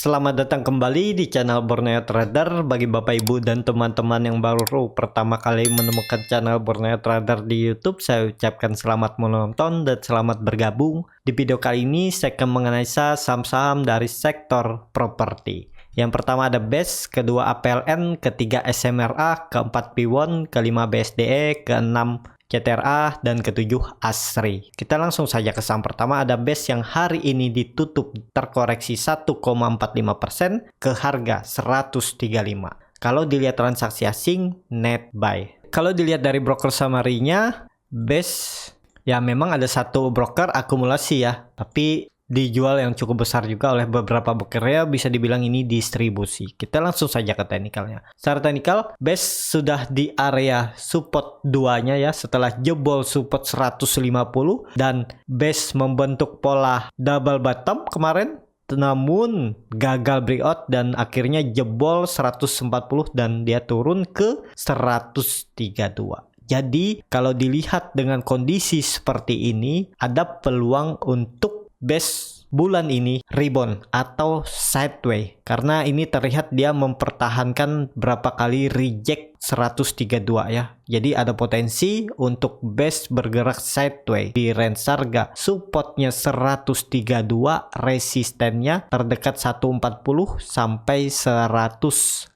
Selamat datang kembali di channel Borneo Trader. Bagi Bapak Ibu dan teman-teman yang baru pertama kali menemukan channel Borneo Trader di YouTube, saya ucapkan selamat menonton dan selamat bergabung. Di video kali ini saya akan menganalisa saham-saham dari sektor properti. Yang pertama ada BES, kedua APLN, ketiga SMRA, keempat Piwon, kelima BSDE, keenam CTRA, dan ketujuh ASRI. Kita langsung saja ke saham pertama. Ada BES yang hari ini ditutup terkoreksi 1,45% ke harga 135. Kalau dilihat transaksi asing, net buy. Kalau dilihat dari broker summary-nya, BES ya memang ada satu broker akumulasi ya, tapi dijual yang cukup besar juga oleh beberapa broker, ya bisa dibilang ini distribusi. Kita langsung saja ke teknikalnya. Secara teknikal, BES sudah di area support 2-nya ya, setelah jebol support 150 dan BES membentuk pola double bottom kemarin, namun gagal breakout dan akhirnya jebol 140 dan dia turun ke 132. Jadi kalau dilihat dengan kondisi seperti ini, ada peluang untuk BES bulan ini rebound atau sideways, karena ini terlihat dia mempertahankan berapa kali reject 132 ya. Jadi ada potensi untuk BES bergerak sideways di range harga supportnya 132, resistennya terdekat 140 sampai 149.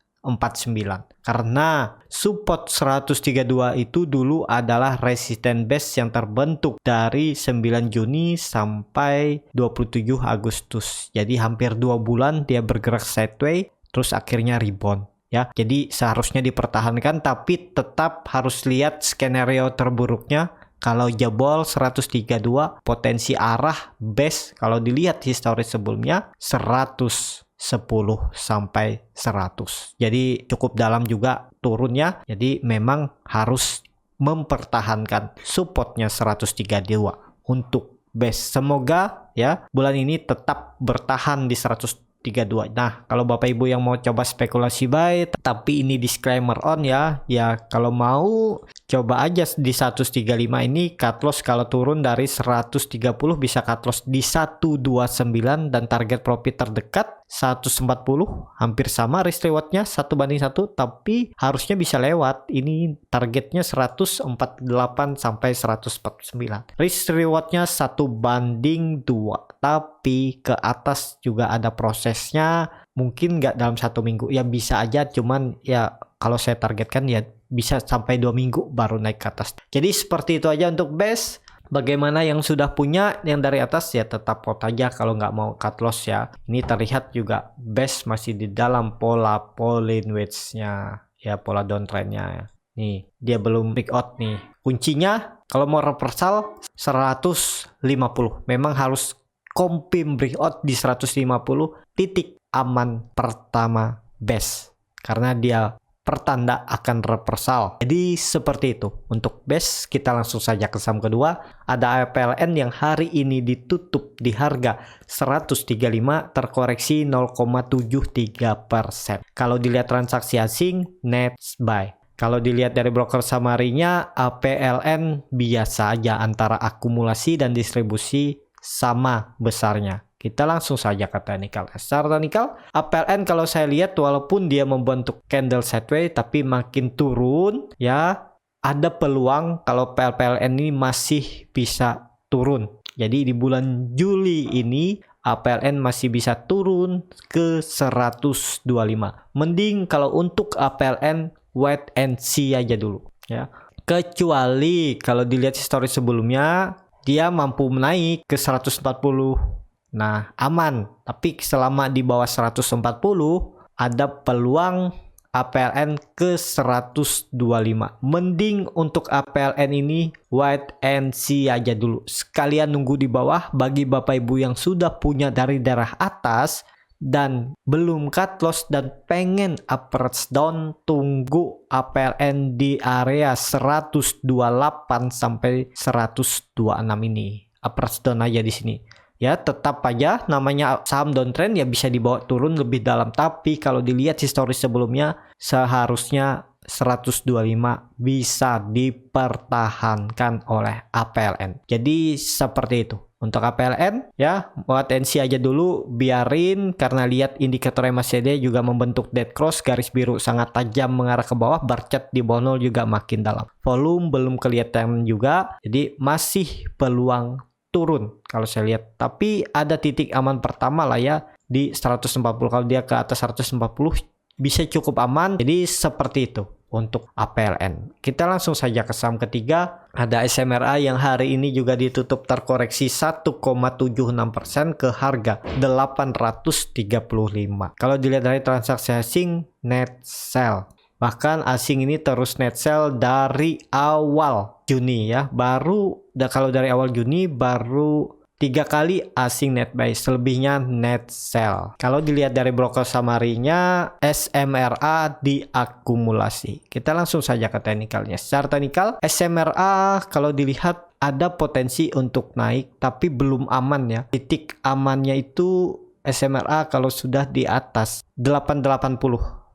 Karena support 132 itu dulu adalah resisten BES yang terbentuk dari 9 Juni sampai 27 Agustus. Jadi hampir 2 bulan dia bergerak sideways terus akhirnya rebound ya. Jadi seharusnya dipertahankan, tapi tetap harus lihat skenario terburuknya. Kalau jebol 132, potensi arah BES kalau dilihat historis sebelumnya 110 sampai 100. Jadi cukup dalam juga turunnya. Jadi memang harus mempertahankan supportnya 132 untuk BES. Semoga ya bulan ini tetap bertahan di 132. Nah, kalau Bapak Ibu yang mau coba spekulasi buy, tapi ini disclaimer on ya. Ya kalau mau coba aja di 135 ini cut loss, kalau turun dari 130 bisa cut loss di 129 dan target profit terdekat 140, hampir sama risk rewardnya 1:1, tapi harusnya bisa lewat. Ini targetnya 148 sampai 149. Risk rewardnya 1:2, tapi ke atas juga ada prosesnya. Mungkin nggak dalam 1 minggu ya, bisa aja, cuman ya kalau saya targetkan ya bisa sampai 2 minggu baru naik ke atas. Jadi seperti itu aja untuk BES. Bagaimana yang sudah punya yang dari atas ya tetap pot aja kalau nggak mau cut loss ya. Ini terlihat juga BES masih di dalam pola Pauline wedge-nya ya, pola downtrend-nya. Nih, dia belum breakout nih. Kuncinya kalau mau reversal 150. Memang harus confirm breakout di 150, titik aman pertama BES. Karena dia pertanda akan reversal. Jadi seperti itu untuk BES. Kita langsung saja ke saham kedua. Ada APLN yang hari ini ditutup di harga 135, terkoreksi 0,73%. Kalau dilihat transaksi asing, net buy. Kalau dilihat dari broker summary-nya, APLN biasa aja, antara akumulasi dan distribusi sama besarnya. Kita langsung saja ke teknikal. Secara teknikal, APLN kalau saya lihat walaupun dia membentuk candle sideways tapi makin turun ya, ada peluang kalau PLN ini masih bisa turun. Jadi di bulan Juli ini APLN masih bisa turun ke 125. Mending kalau untuk APLN wait and see aja dulu ya. Kecuali kalau dilihat histori sebelumnya dia mampu menaik ke 140. Nah, aman. Tapi selama di bawah 140, ada peluang APLN ke 125. Mending untuk APLN ini wait and see aja dulu. Sekalian nunggu di bawah. Bagi Bapak Ibu yang sudah punya dari daerah atas dan belum cut loss dan pengen average down, tunggu APLN di area 128 sampai 126 ini. Average down aja di sini. Ya tetap aja namanya saham downtrend ya, bisa dibawa turun lebih dalam, tapi kalau dilihat historis sebelumnya seharusnya 125 bisa dipertahankan oleh APLN. Jadi seperti itu. Untuk APLN ya, buat NC aja dulu, biarin, karena lihat indikator MACD juga membentuk dead cross, garis biru sangat tajam mengarah ke bawah, bar chart di bawah 0 juga makin dalam. Volume belum kelihatan juga, jadi masih peluang turun kalau saya lihat. Tapi ada titik aman pertama lah ya di 140. Kalau dia ke atas 140 bisa cukup aman. Jadi seperti itu untuk APLN. Kita langsung saja ke saham ketiga. Ada SMRA yang hari ini juga ditutup terkoreksi 1,76% ke harga 835. Kalau dilihat dari transaksi asing, net sell. Bahkan asing ini terus net sell dari awal Juni ya. Kalau dari awal Juni baru 3 kali asing net buy, selebihnya net sell. Kalau dilihat dari broker summary-nya, SMRA diakumulasi. Kita langsung saja ke teknikalnya. Secara teknikal, SMRA kalau dilihat ada potensi untuk naik, tapi belum aman ya. Titik amannya itu SMRA kalau sudah di atas 880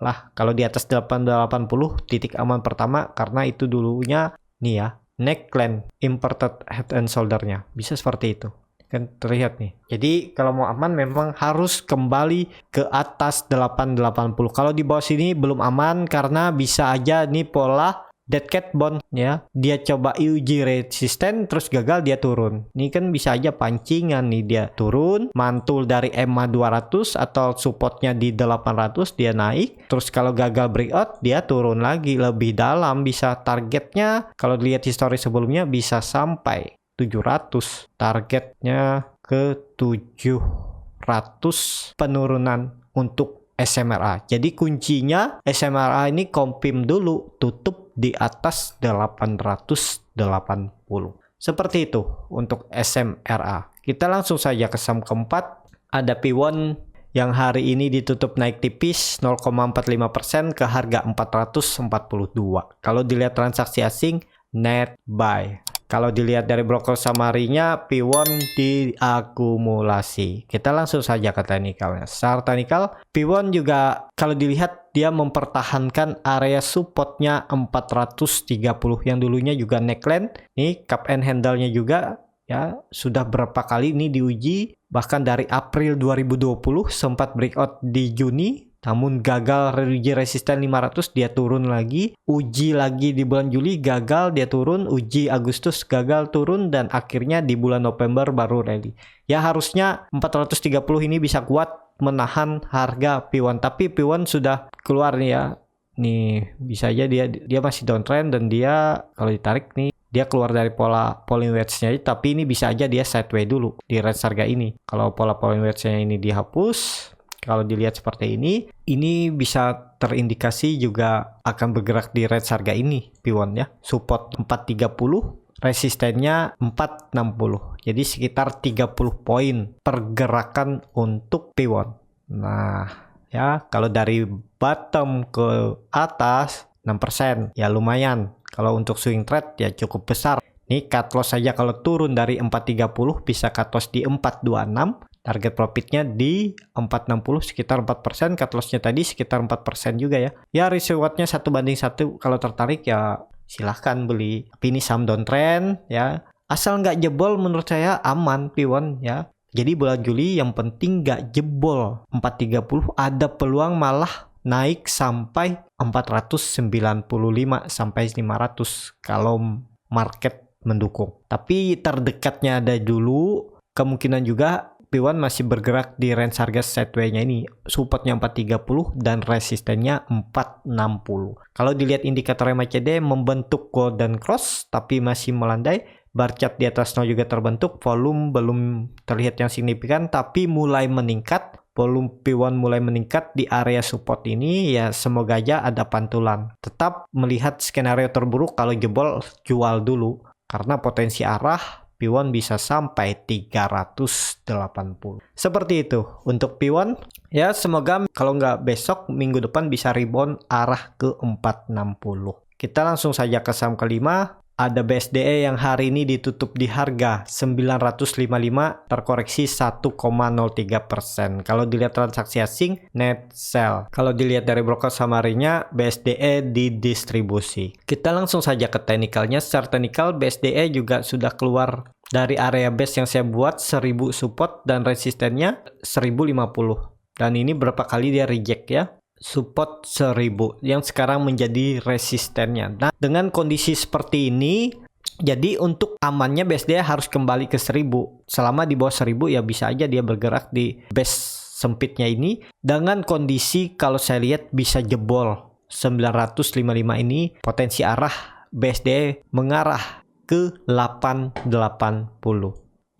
lah. Kalau di atas 880, titik aman pertama, karena itu dulunya nih ya, neckline inverted head and shoulder-nya. Bisa seperti itu. Kan terlihat nih. Jadi kalau mau aman memang harus kembali ke atas 880. Kalau di bawah sini belum aman karena bisa aja nih pola dead cat bond ya. Dia coba uji resisten terus gagal, dia turun. Ini kan bisa aja pancingan nih, dia turun, mantul dari EMA 200 atau supportnya di 800, dia naik. Terus kalau gagal breakout dia turun lagi lebih dalam, bisa targetnya kalau dilihat histori sebelumnya bisa sampai 700, targetnya ke 700 penurunan untuk SMRA. Jadi kuncinya SMRA ini confirm dulu tutup di atas 880. Seperti itu untuk SMRA. Kita langsung saja ke saham keempat. Ada P1 yang hari ini ditutup naik tipis 0,45% ke harga 442. Kalau dilihat transaksi asing, net buy. Kalau dilihat dari broker summary-nya, P1 diakumulasi. Kita langsung saja ke teknikalnya. Secara teknikal, P1 juga kalau dilihat dia mempertahankan area supportnya 430 yang dulunya juga neckline. Nih cup and handle-nya juga ya sudah berapa kali ini diuji. Bahkan dari April 2020 sempat breakout di Juni. Namun gagal uji resisten 500, dia turun lagi. Uji lagi di bulan Juli, gagal, dia turun. Uji Agustus, gagal, turun. Dan akhirnya di bulan November baru rally. Ya harusnya 430 ini bisa kuat menahan harga P1. Tapi P1 sudah keluar nih ya. Nih bisa aja dia masih downtrend. Dan dia kalau ditarik nih, dia keluar dari pola falling wedge-nya. Tapi ini bisa aja dia sideways dulu di range harga ini. Kalau pola falling wedge-nya ini dihapus, kalau dilihat seperti ini bisa terindikasi juga akan bergerak di range harga ini P1 ya. Support 430, resistennya 460. Jadi sekitar 30 poin pergerakan untuk P1. Nah, ya kalau dari bottom ke atas 6%, ya lumayan. Kalau untuk swing trade ya cukup besar. Ini cut loss saja kalau turun dari 430 bisa cut loss di 426. Target profitnya di 460, sekitar 4%. Cut loss-nya tadi sekitar 4% juga ya. Ya risk reward-nya 1:1. Kalau tertarik ya silahkan beli. Tapi ini saham downtrend ya. Asal nggak jebol menurut saya aman P1 ya. Jadi bulan Juli yang penting nggak jebol 430. Ada peluang malah naik sampai 495 sampai 500 kalau market mendukung. Tapi terdekatnya ada dulu. Kemungkinan juga P1 masih bergerak di range harga sideways-nya ini. Supportnya 430 dan resistennya 460. Kalau dilihat indikator MACD membentuk golden cross tapi masih melandai. Bar chart di atas 0 juga terbentuk. Volume belum terlihat yang signifikan tapi mulai meningkat. Volume P1 mulai meningkat di area support ini, ya semoga aja ada pantulan. Tetap melihat skenario terburuk, kalau jebol jual dulu karena potensi arah P1 bisa sampai 380. Seperti itu untuk P1. Ya semoga kalau nggak besok, minggu depan bisa rebound arah ke 460. Kita langsung saja ke saham kelima. ada BSDE yang hari ini ditutup di harga 955 terkoreksi 1,03%. Kalau dilihat transaksi asing net sell. Kalau dilihat dari broker summary-nya BSDE didistribusi. Kita langsung saja ke teknikalnya. Secara teknikal BSDE juga sudah keluar dari area base yang saya buat 1000 support dan resistennya 1050. Dan ini berapa kali dia reject ya. Support 1000 yang sekarang menjadi resistennya. Nah, dengan kondisi seperti ini, jadi untuk amannya BSDE harus kembali ke 1000. Selama di bawah 1000 ya bisa aja dia bergerak di base sempitnya ini. Dengan kondisi kalau saya lihat bisa jebol 955 ini, potensi arah BSDE mengarah ke 880.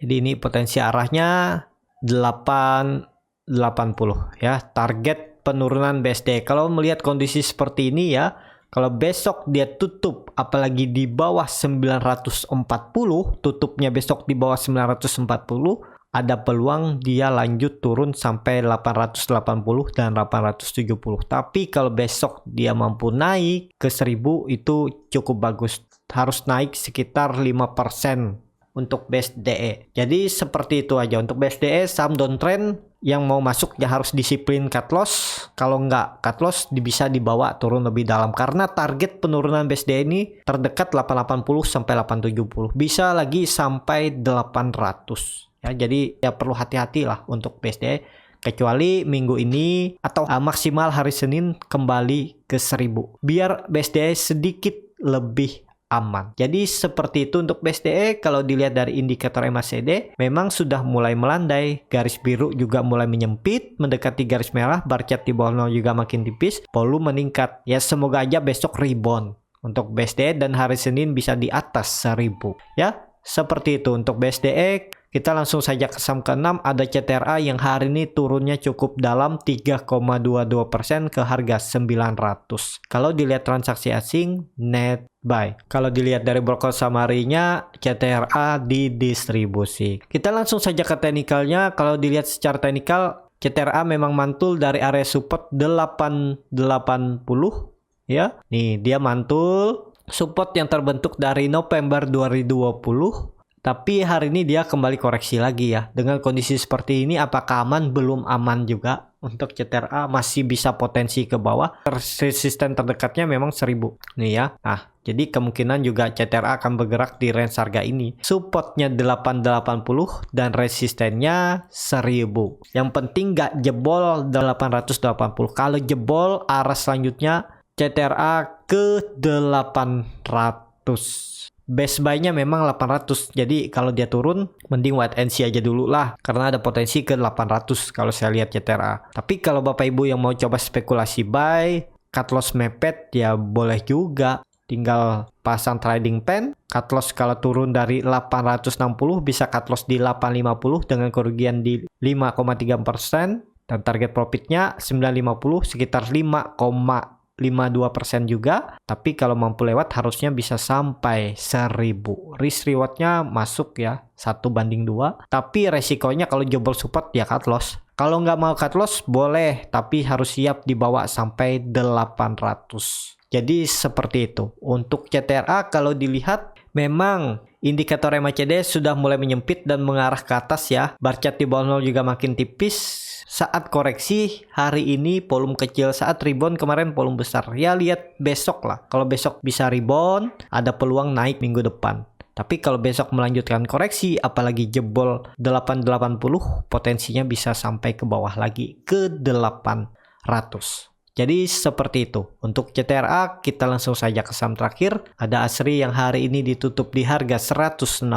Jadi ini potensi arahnya 880 ya, target penurunan BSDE. Kalau melihat kondisi seperti ini ya, kalau besok dia tutup apalagi di bawah 940, tutupnya besok di bawah 940, ada peluang dia lanjut turun sampai 880 dan 870. Tapi kalau besok dia mampu naik ke 1000 itu cukup bagus. Harus naik sekitar 5% untuk BSDE. Jadi seperti itu aja untuk BSDE. Saham downtrend yang mau masuk ya harus disiplin cut loss. Kalau nggak cut loss bisa dibawa turun lebih dalam karena target penurunan BSDE ini terdekat 880 sampai 870. Bisa lagi sampai 800. Ya, jadi ya perlu hati-hati lah untuk BSDE. Kecuali minggu ini atau maksimal hari Senin kembali ke 1000. Biar BSDE sedikit lebih aman. Jadi seperti itu untuk BSDE. Kalau dilihat dari indikator MACD memang sudah mulai melandai, garis biru juga mulai menyempit mendekati garis merah, bar chart di bawah 0 juga makin tipis, volume meningkat. Ya semoga aja besok rebound untuk BSDE dan hari Senin bisa di atas 1000 ya. Seperti itu untuk BSDE. Kita langsung saja ke saham ke-6, ada CTRA yang hari ini turunnya cukup dalam 3,22% ke harga 900. Kalau dilihat transaksi asing net buy. Kalau dilihat dari broker summary-nya CTRA didistribusi. Kita langsung saja ke teknikalnya. Kalau dilihat secara teknikal CTRA memang mantul dari area support 880 ya. Nih dia mantul support yang terbentuk dari November 2020. Tapi hari ini dia kembali koreksi lagi ya. Dengan kondisi seperti ini apakah aman? Belum aman juga. Untuk CTRA masih bisa potensi ke bawah. Resisten terdekatnya memang 1000. Nih ya. Nah, jadi kemungkinan juga CTRA akan bergerak di range harga ini. Supportnya 880 dan resistennya 1000. Yang penting nggak jebol 880. Kalau jebol arah selanjutnya CTRA ke 800. Base buy-nya memang 800. Jadi kalau dia turun mending wait and see aja dulu lah karena ada potensi ke 800 kalau saya lihat CTRA. Tapi kalau Bapak Ibu yang mau coba spekulasi buy, cut loss mepet ya boleh juga. Tinggal pasang trading pen, cut loss kalau turun dari 860 bisa cut loss di 850 dengan kerugian di 5,3% dan target profitnya 950 sekitar 5,52% juga. Tapi kalau mampu lewat harusnya bisa sampai 1000. Risk rewardnya masuk ya 1:2. Tapi resikonya kalau jebol support ya cut loss. Kalau nggak mau cut loss boleh, tapi harus siap dibawa sampai 800. Jadi seperti itu. Untuk CTRA kalau dilihat memang indikator MACD sudah mulai menyempit dan mengarah ke atas ya. Bar chart di bawah 0 juga makin tipis. Saat koreksi hari ini volume kecil, saat rebound kemarin volume besar. Ya lihat besok lah. Kalau besok bisa rebound, ada peluang naik minggu depan. Tapi kalau besok melanjutkan koreksi, apalagi jebol 880, potensinya bisa sampai ke bawah lagi ke 800. Jadi seperti itu. Untuk CTRA kita langsung saja ke saham terakhir. Ada ASRI yang hari ini ditutup di harga 160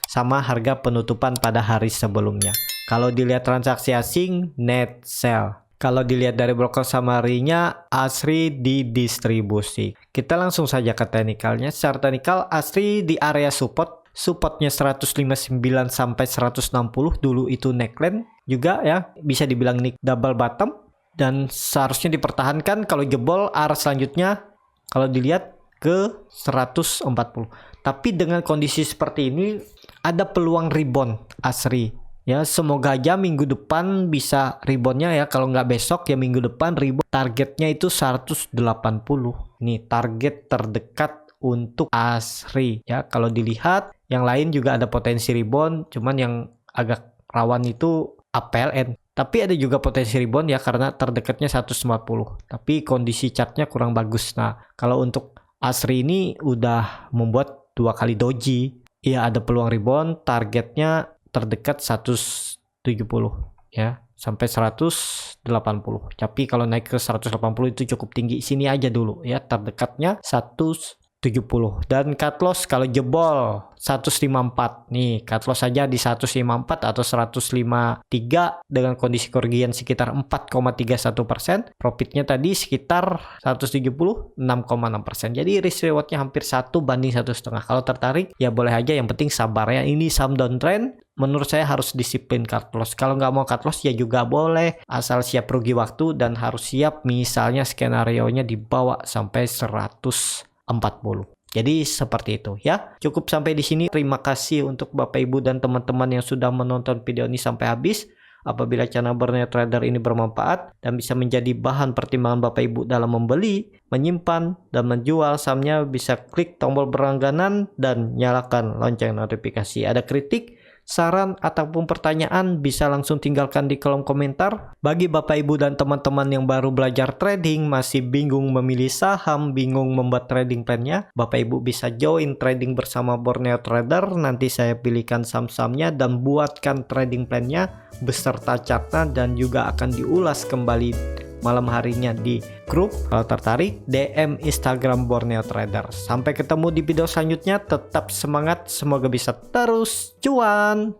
sama harga penutupan pada hari sebelumnya. Kalau dilihat transaksi asing net sell. Kalau dilihat dari broker summary-nya ASRI didistribusi. Kita langsung saja ke teknikalnya. Secara teknikal ASRI di area support. Supportnya 159 sampai 160 dulu itu neckline juga ya. Bisa dibilang ini double bottom. Dan seharusnya dipertahankan. Kalau jebol arah selanjutnya kalau dilihat ke 140. Tapi dengan kondisi seperti ini ada peluang rebound ASRI. Ya semoga aja minggu depan bisa reboundnya ya. Kalau nggak besok ya minggu depan rebound. Targetnya itu 180. Nih target terdekat untuk ASRI ya. Kalau dilihat yang lain juga ada potensi rebound, cuman yang agak rawan itu APLN. Tapi ada juga potensi rebound ya karena terdekatnya 150. Tapi kondisi chartnya kurang bagus. Nah, kalau untuk ASRI ini udah membuat 2 kali doji. Iya, ada peluang rebound, targetnya terdekat 170 ya, sampai 180. Tapi kalau naik ke 180 itu cukup tinggi. Sini aja dulu ya, terdekatnya 170. Dan cut loss kalau jebol 154. Nih, cut loss saja di 154 atau 153 dengan kondisi kerugian sekitar 4,31%. Profitnya tadi sekitar 170, 6,6%. Jadi risk rewardnya hampir 1 banding 1,5. Kalau tertarik ya boleh aja, yang penting sabar ya. Ini saham downtrend. Menurut saya harus disiplin cut loss. Kalau nggak mau cut loss ya juga boleh, asal siap rugi waktu dan harus siap misalnya skenario-nya dibawa sampai 140. Jadi seperti itu ya. Cukup sampai di sini. Terima kasih untuk Bapak Ibu dan teman-teman yang sudah menonton video ini sampai habis. Apabila channel Borneo Trader ini bermanfaat dan bisa menjadi bahan pertimbangan Bapak Ibu dalam membeli, menyimpan, dan menjual sahamnya, bisa klik tombol berlangganan dan nyalakan lonceng notifikasi. Ada kritik, saran, ataupun pertanyaan bisa langsung tinggalkan di kolom komentar. Bagi Bapak Ibu dan teman-teman yang baru belajar trading, masih bingung memilih saham, bingung membuat trading plan-nya, Bapak Ibu bisa join trading bersama Borneo Trader. Nanti saya pilihkan saham-sahamnya dan buatkan trading plan-nya beserta chartnya, dan juga akan diulas kembali malam harinya di grup. Kalau tertarik, DM Instagram Borneo Trader. Sampai ketemu di video selanjutnya. Tetap semangat, semoga bisa terus cuan.